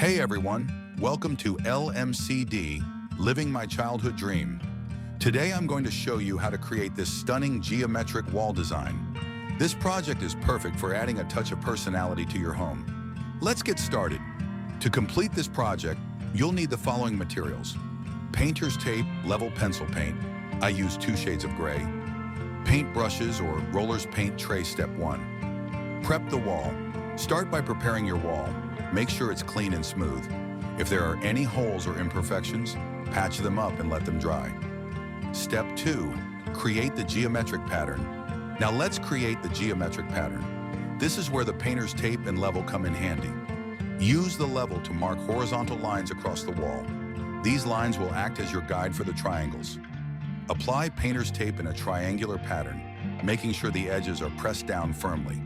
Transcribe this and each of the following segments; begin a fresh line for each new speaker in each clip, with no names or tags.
Hey everyone, welcome to LMCD, Living My Childhood Dream. Today I'm going to show you how to create this stunning geometric wall design. This project is perfect for adding a touch of personality to your home. Let's get started. To complete this project, you'll need the following materials. Painter's tape, level pencil paint. I use 2 shades of gray. Paint brushes or rollers paint tray step 1. Prep the wall. Start by preparing your wall. Make sure it's clean and smooth. If there are any holes or imperfections, patch them up and let them dry. Step 2. Create the geometric pattern. Now let's create the geometric pattern. This is where the painter's tape and level come in handy. Use the level to mark horizontal lines across the wall. These lines will act as your guide for the triangles. Apply painter's tape in a triangular pattern, making sure the edges are pressed down firmly.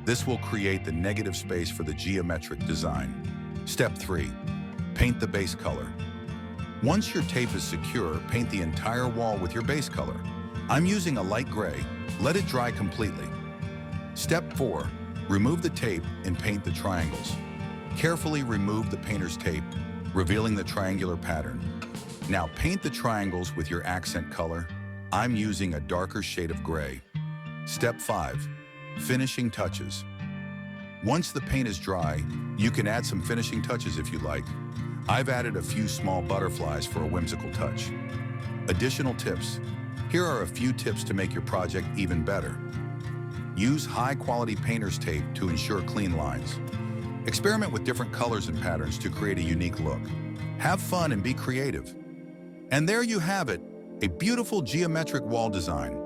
This will create the negative space for the geometric design. Step 3. Paint the base color. Once your tape is secure, paint the entire wall with your base color. I'm using a light gray. Let it dry completely. Step 4. Remove the tape and paint the triangles. Carefully remove the painter's tape, revealing the triangular pattern. Now paint the triangles with your accent color. I'm using a darker shade of gray. Step 5. Finishing touches. Once the paint is dry, you can add some finishing touches if you like. I've added a few small butterflies for a whimsical touch. Additional tips. Here are a few tips to make your project even better. Use high-quality painter's tape to ensure clean lines. Experiment with different colors and patterns to create a unique look. Have fun and be creative. And there you have it, a beautiful geometric wall design.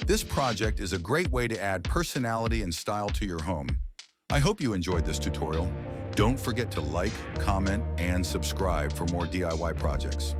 This project is a great way to add personality and style to your home. I hope you enjoyed this tutorial. Don't forget to like, comment, and subscribe for more DIY projects.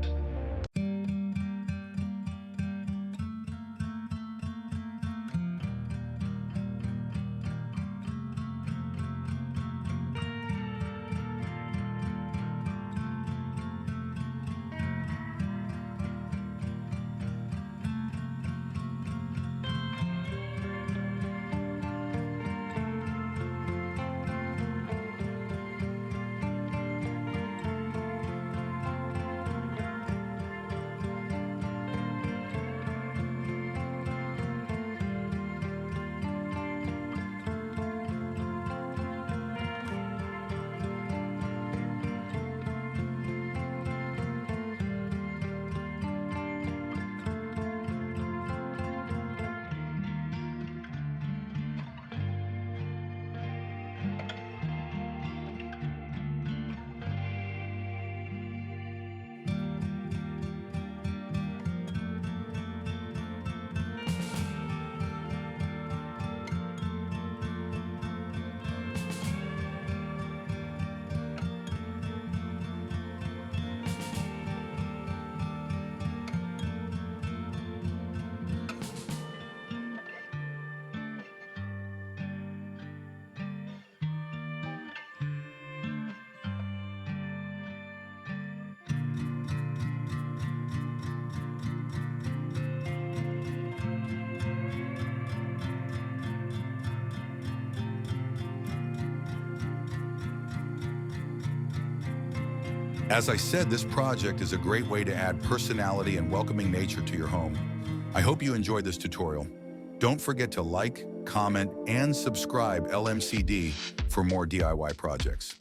As I said, this project is a great way to add personality and welcoming nature to your home. I hope you enjoyed this tutorial. Don't forget to like, comment, and subscribe LMCD for more DIY projects.